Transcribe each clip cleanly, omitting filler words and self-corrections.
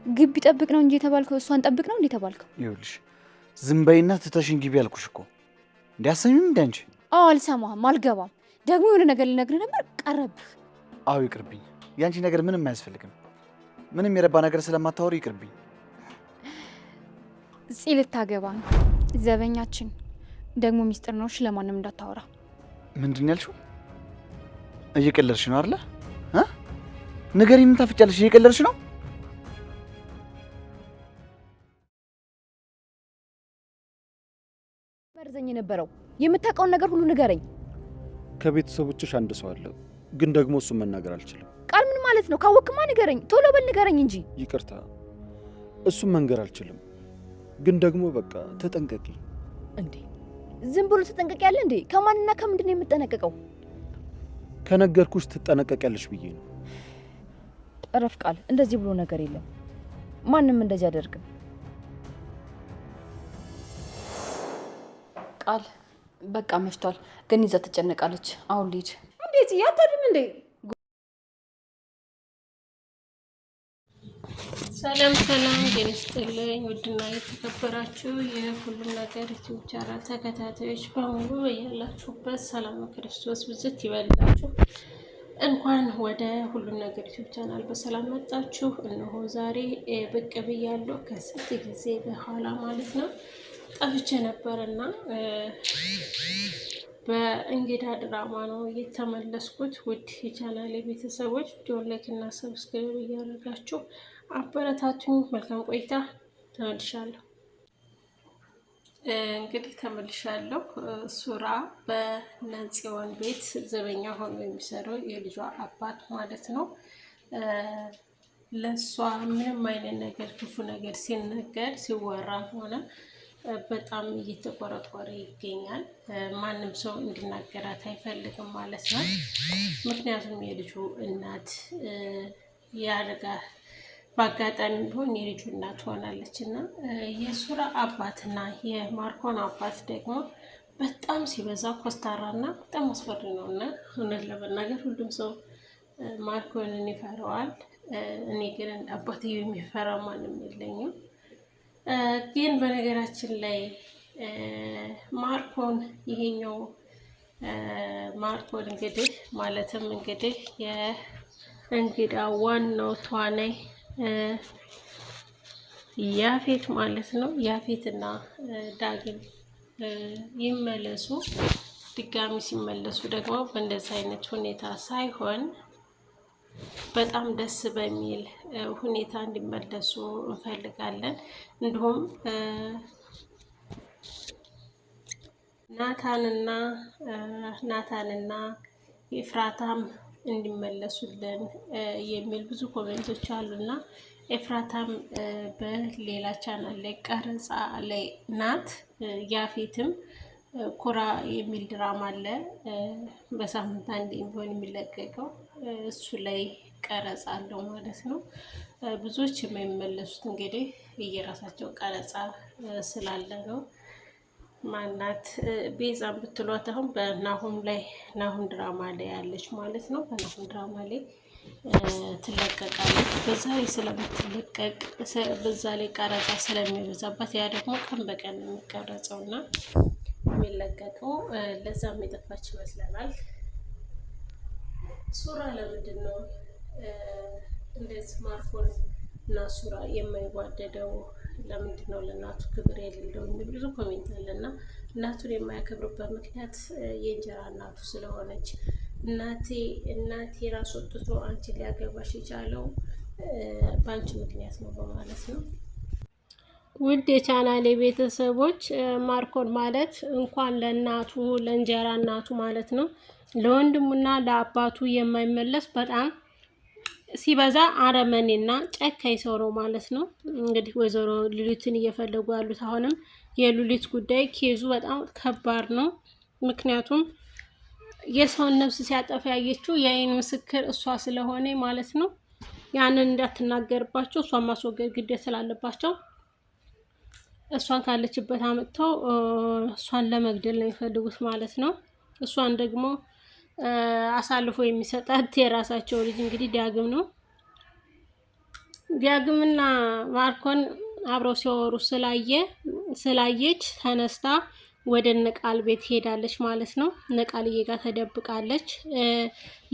ግቢ ጠብቅ ነው እንጂ የተባልከው እሷን ጠብቅ ነው እንዴ የተባልከው? ይኸውልሽ ዝም በይና ትተሽን ግቢ ያልኩሽ እኮ እንዲያሰሚም እንዴ አንቺ። አዎ አልሰማህም፣ አልገባም። ደግሞ የሆነ ነገር ልነግርህ ነበር ቀረብህ። አዎ ይቅርብኝ። ያንቺ ነገር ምንም አያስፈልግም። ምንም የረባ ነገር ስለማታወሪ ይቅርብኝ። ጽ ልታገባ ነው ዘበኛችን። ደግሞ ሚስጥር ነው፣ ለማንም እንዳታወራ። ምንድን ያልሽው? እየቀለድሽ ነው አይደለ? ንገሪኝ፣ ምን ታፍጫለሽ? እየቀለድሽ ነው? መርዘኝ የነበረው የምታውቀውን ነገር ሁሉ ንገረኝ። ከቤተሰቦችሽ አንድ ሰው አለ፣ ግን ደግሞ እሱን መናገር አልችልም። ቃል ምን ማለት ነው? ካወቅማ ንገረኝ፣ ቶሎ በል ንገረኝ እንጂ። ይቅርታ፣ እሱን መንገር አልችልም፣ ግን ደግሞ በቃ ተጠንቀቂ። እንዴ ዝም ብሎ ተጠንቀቂ ያለ እንዴ? ከማንና ከምንድን ነው የምትጠነቀቀው? ከነገርኩሽ ትጠነቀቂያለሽ ብዬ ነው። እረፍ ቃል፣ እንደዚህ ብሎ ነገር የለም። ማንም እንደዚህ አደርግም። ቃል በቃ መሽቷል፣ ግን ይዛ ትጨነቃለች። አሁን ልሂድ። እንዴት ያታድም እንዴ? ሰላም ጤና ይስጥልኝ። ውድና የተከበራችሁ የሁሉም ነገር ዩቲዩብ ቻናል ተከታታዮች በሙሉ ያላችሁበት ሰላም ክርስቶስ ብዝት ይበላችሁ። እንኳን ወደ ሁሉም ነገር ዩቲዩብ ቻናል በሰላም መጣችሁ። እነሆ ዛሬ ብቅ ብያለሁ ከስንት ጊዜ በኋላ ማለት ነው። ጠፍቼ ነበርና በእንግዳ ድራማ ነው የተመለስኩት። ውድ የቻናሌ ቤተሰቦች ቪዲዮ ላይክ እና ሰብስክራይብ እያደረጋችሁ አበረታቱኝ። መልካም ቆይታ። ተመልሻለሁ። እንግዲህ ተመልሻለሁ። ሱራ በነጽዮን ቤት ዘበኛ ሆኖ የሚሰራው የልጇ አባት ማለት ነው። ለሷ ምንም አይነት ነገር ክፉ ነገር ሲነገር ሲወራ ሆነ በጣም እየተቆረቆረ ይገኛል። ማንም ሰው እንዲናገራት አይፈልግም ማለት ነው። ምክንያቱም የልጁ እናት ያረጋ በአጋጣሚ ቢሆን የልጁ እናት ሆናለች እና የሱራ አባትና የማርኮን አባት ደግሞ በጣም ሲበዛ ኮስታራና በጣም አስፈሪ ነው እና እውነት ለመናገር ሁሉም ሰው ማርኮንን ይፈራዋል። እኔ ግን አባትዬው የሚፈራ ማንም የለኝም። ግን በነገራችን ላይ ማርኮን ይሄኛው ማርኮን እንግዲህ ማለትም እንግዲህ የእንግዳ ዋናው ተዋናይ ያፌት ማለት ነው። ያፌትና ዳግም ይመለሱ። ድጋሚ ሲመለሱ ደግሞ በእንደዚህ አይነት ሁኔታ ሳይሆን በጣም ደስ በሚል ሁኔታ እንዲመለሱ እንፈልጋለን። እንዲሁም ናታንና ኤፍራታም እንዲመለሱልን የሚል ብዙ ኮሜንቶች አሉና ኤፍራታም በሌላ ቻናል ላይ ቀረጻ ላይ ናት። ያፌትም ኩራ የሚል ድራማ አለ በሳምንት አንዴ ቢሆን የሚለቀቀው እሱ ላይ ቀረጻ አለው ማለት ነው። ብዙዎች የማይመለሱት እንግዲህ የራሳቸው ቀረጻ ስላለ ነው። ማናት ቤዛም ብትሏት አሁን በናሁም ላይ ናሁም ድራማ ላይ ያለች ማለት ነው። በናሁም ድራማ ላይ ትለቀቃለች። በዛ ላይ ስለምትለቀቅ በዛ ላይ ቀረጻ ስለሚበዛባት ያ ደግሞ ቀን በቀን የሚቀረጸውና የሚለቀቀው ለዛም የጠፋች ይመስለናል። ሱራ ለምንድን ነው እንደዚህ ማርኮን እና ሱራ የማይዋደደው? ለምንድን ነው ለእናቱ ክብር የሌለው የሚል ብዙ ኮሜንት አለና እናቱን የማያከብርበት ምክንያት የእንጀራ እናቱ ስለሆነች እናቴ ራስ ወጥቶ አንቺ ሊያገባሽ የቻለው በአንቺ ምክንያት ነው በማለት ነው። ውድ የቻናሌ ቤተሰቦች ማርኮን ማለት እንኳን ለእናቱ ለእንጀራ እናቱ ማለት ነው ለወንድሙና ለአባቱ የማይመለስ በጣም ሲበዛ አረመኔና ጨካኝ ሰው ነው ማለት ነው። እንግዲህ ወይዘሮ ሉሊትን እየፈለጉ ያሉት አሁንም የሉሊት ጉዳይ ኬዙ በጣም ከባድ ነው። ምክንያቱም የሰውን ነፍስ ሲያጠፋ ያየችው የአይን ምስክር እሷ ስለሆነ ማለት ነው። ያንን እንዳትናገርባቸው እሷን ማስወገድ ግዴታ ስላለባቸው እሷን ካለችበት አመጥተው እሷን ለመግደል ነው የሚፈልጉት ማለት ነው። እሷን ደግሞ አሳልፎ የሚሰጣት የራሳቸው ልጅ እንግዲህ ዳግም ነው። ዲያግምና ማርኮን አብረው ሲወሩ ስላየች ተነስታ ወደ ነቃል ቤት ሄዳለች ማለት ነው። ነቃልዬ ጋር ተደብቃለች።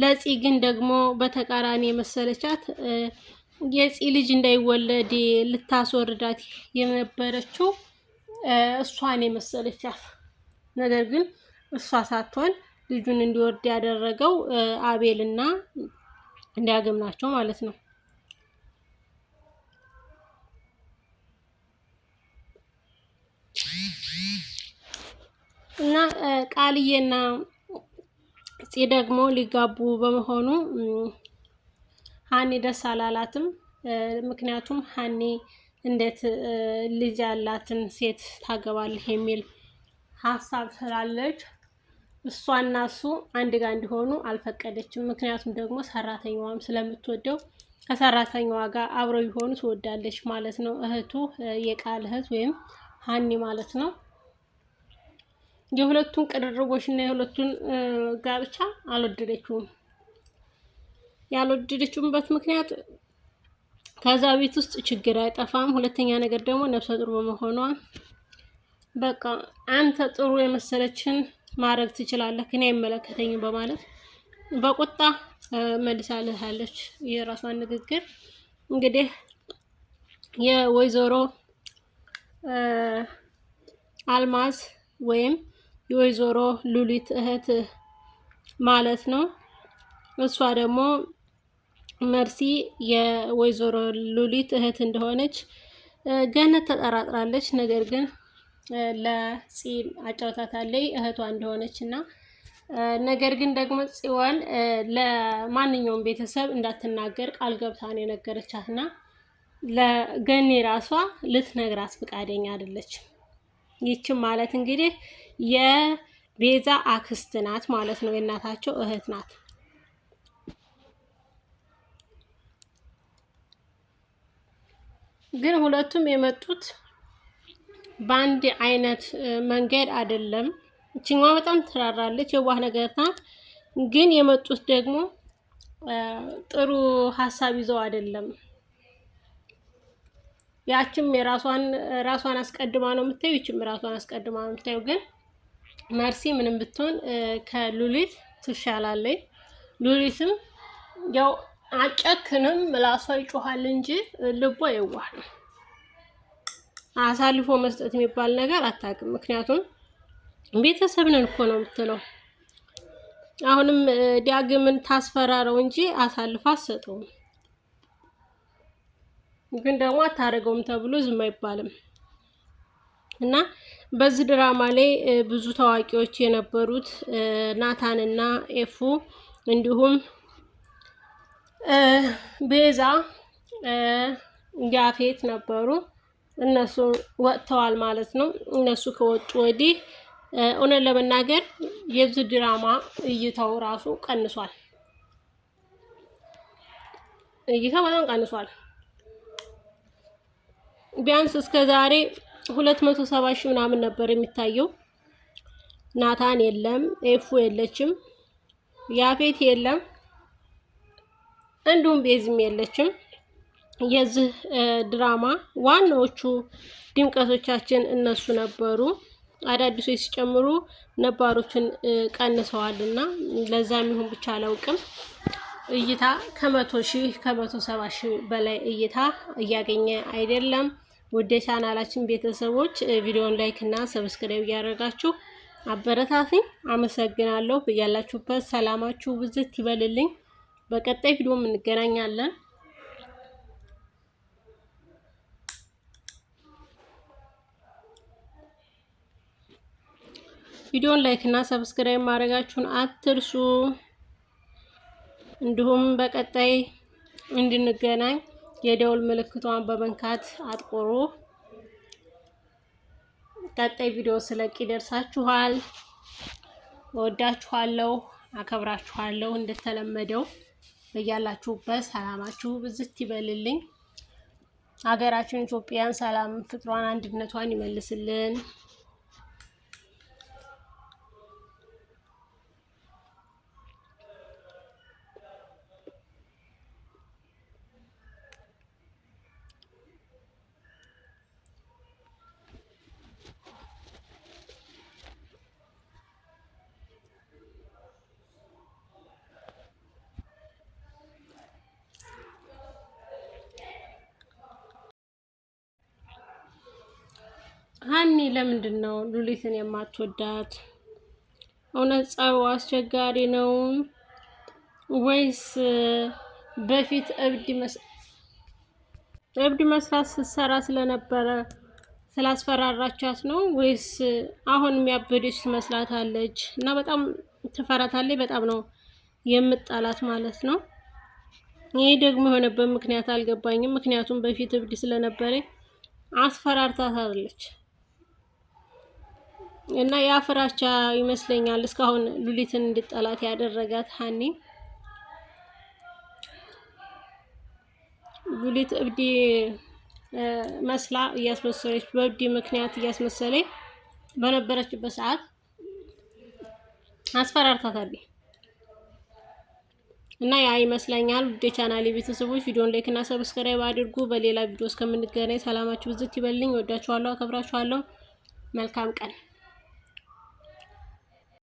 ለፂ ግን ደግሞ በተቃራኒ የመሰለቻት የፂ ልጅ እንዳይወለድ ልታስወርዳት የነበረችው እሷን የመሰለቻት፣ ነገር ግን እሷ ሳትሆን ልጁን እንዲወርድ ያደረገው አቤልና ዲያግም ናቸው ማለት ነው። እና ቃልዬና ፂ ደግሞ ሊጋቡ በመሆኑ ሀኒ ደስ አላላትም። ምክንያቱም ሀኒ እንዴት ልጅ ያላትን ሴት ታገባለህ የሚል ሀሳብ ስላለች እሷና እሱ አንድ ጋር እንዲሆኑ አልፈቀደችም። ምክንያቱም ደግሞ ሰራተኛዋም ስለምትወደው ከሰራተኛዋ ጋር አብረው ቢሆኑ ትወዳለች ማለት ነው። እህቱ የቃል እህት ወይም ሀኒ ማለት ነው። የሁለቱን ቅርርቦች እና የሁለቱን ጋብቻ አልወደደችውም። ያልወደደችውበት ምክንያት ከዛ ቤት ውስጥ ችግር አይጠፋም። ሁለተኛ ነገር ደግሞ ነፍሰ ጡር በመሆኗ በቃ አንተ ጥሩ የመሰለችን ማድረግ ትችላለህ፣ እኔ አይመለከተኝም በማለት በቁጣ መልሳለች የራሷን ንግግር። እንግዲህ የወይዘሮ አልማዝ ወይም የወይዘሮ ሉሊት እህት ማለት ነው። እሷ ደግሞ መርሲ የወይዘሮ ሉሊት እህት እንደሆነች ገነት ተጠራጥራለች። ነገር ግን ለፂ አጫውታታለች እህቷ እንደሆነች እና ነገር ግን ደግሞ ጽዮን ለማንኛውም ቤተሰብ እንዳትናገር ቃል ገብታ ነው የነገረቻትና ለገኒ ራሷ ልትነግራት ፈቃደኛ አይደለች። ይችም ማለት እንግዲህ የቤዛ አክስት ናት ማለት ነው። የእናታቸው እህት ናት። ግን ሁለቱም የመጡት በአንድ አይነት መንገድ አይደለም። እችኛዋ በጣም ትራራለች፣ የዋህ ነገር ናት። ግን የመጡት ደግሞ ጥሩ ሀሳብ ይዘው አይደለም። ያችም ራሷን አስቀድማ ነው የምታየው፣ ይችም ራሷን አስቀድማ ነው የምታየው። ግን መርሲ ምንም ብትሆን ከሉሊት ትሻላለች። ሉሊትም ያው አጨክንም ምላሷ ይጮሃል እንጂ ልቧ የዋህ ነው። አሳልፎ መስጠት የሚባል ነገር አታውቅም። ምክንያቱም ቤተሰብ ነን እኮ ነው የምትለው። አሁንም ዲያግምን ታስፈራረው እንጂ አሳልፋ አትሰጠውም። ግን ደግሞ አታደርገውም ተብሎ ዝም አይባልም። እና በዚህ ድራማ ላይ ብዙ ታዋቂዎች የነበሩት ናታንና ኤፉ እንዲሁም ቤዛ፣ ያፌት ነበሩ። እነሱ ወጥተዋል ማለት ነው። እነሱ ከወጡ ወዲህ እውነት ለመናገር የዚህ ድራማ እይታው ራሱ ቀንሷል። እይታው በጣም ቀንሷል። ቢያንስ እስከ ዛሬ 270 ሺህ ምናምን ነበር የሚታየው። ናታን የለም፣ ኤፉ የለችም፣ ያፌት የለም፣ እንዲሁም ቤዝም የለችም። የዚህ ድራማ ዋናዎቹ ድምቀቶቻችን እነሱ ነበሩ። አዳዲሶች ሲጨምሩ ነባሮችን ቀንሰዋልና ለዛም ይሁን ብቻ አላውቅም። እይታ ከ170 ሺህ በላይ እይታ እያገኘ አይደለም። ውድ ቻናላችን ቤተሰቦች ቪዲዮን ላይክ እና ሰብስክራይብ እያደረጋችሁ አበረታቱኝ። አመሰግናለሁ። በያላችሁበት ሰላማችሁ ብዝት ይበልልኝ። በቀጣይ ቪዲዮ እንገናኛለን። ቪዲዮን ላይክ እና ሰብስክራይብ ማድረጋችሁን አትርሱ። እንዲሁም በቀጣይ እንድንገናኝ የደውል ምልክቷን በመንካት አጥቆሩ። ቀጣይ ቪዲዮ ስለቅ ይደርሳችኋል። ወዳችኋለሁ፣ አከብራችኋለሁ። እንደተለመደው በያላችሁበት ሰላማችሁ ብዝት ይበልልኝ። ሀገራችን ኢትዮጵያን ሰላም፣ ፍቅሯን፣ አንድነቷን ይመልስልን። ሀኒ ለምንድን ነው ሉሊትን የማትወዳት? እውነት ጸቡ አስቸጋሪ ነው ወይስ በፊት እብድ መስራት ስትሰራ ስለነበረ ስላስፈራራቻት ነው? ወይስ አሁን የሚያበደች ትመስላታለች እና በጣም ትፈራታለች? በጣም ነው የምጣላት ማለት ነው። ይሄ ደግሞ የሆነበት ምክንያት አልገባኝም። ምክንያቱም በፊት እብድ ስለነበረ አስፈራርታታለች እና ያ ፍራቻ ይመስለኛል እስካሁን ሉሊትን እንድጠላት ያደረጋት። ሀኒ ሉሊት እብድ መስላ እያስመሰለች በእብድ ምክንያት እያስመሰለች በነበረችበት ሰዓት አስፈራርታታለች እና ያ ይመስለኛል። ውድ ቻናሌ ቤተሰቦች ቪዲዮን ላይክ እና ሰብስክራይብ አድርጉ። በሌላ ቪዲዮ እስከምንገናኝ ሰላማችሁ ብዝት ይበልኝ። ወዳችኋለሁ፣ አከብራችኋለሁ። መልካም ቀን